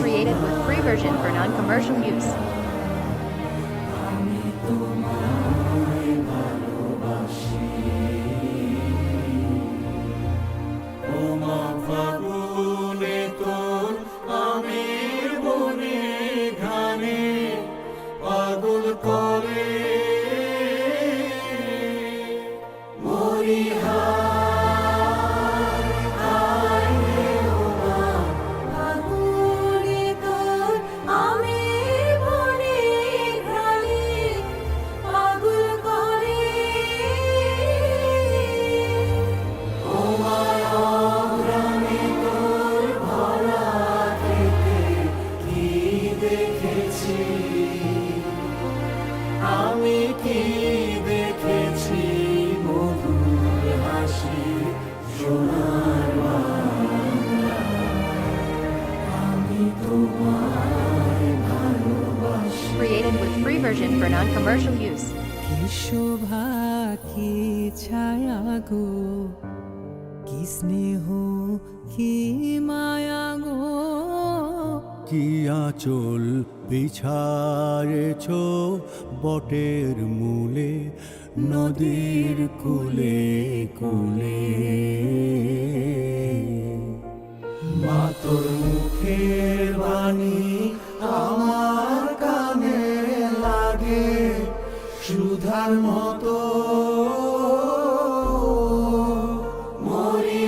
Created with free version for non-commercial use. আমি কি দেখেছি মধুর হাসি সোনার বাংলা, আমি তোমায় ভালোবাসি। Created with free version for non-commercial use. কি শোভা কি ছায়া গো, কি স্নেহ কি মায়া গো, কি আঁচল বিছায়েছ বটের মূলে, নদীর কূলে কূলে। মা তোর মুখের বাণী আমার কানে লাগে সুধার মতো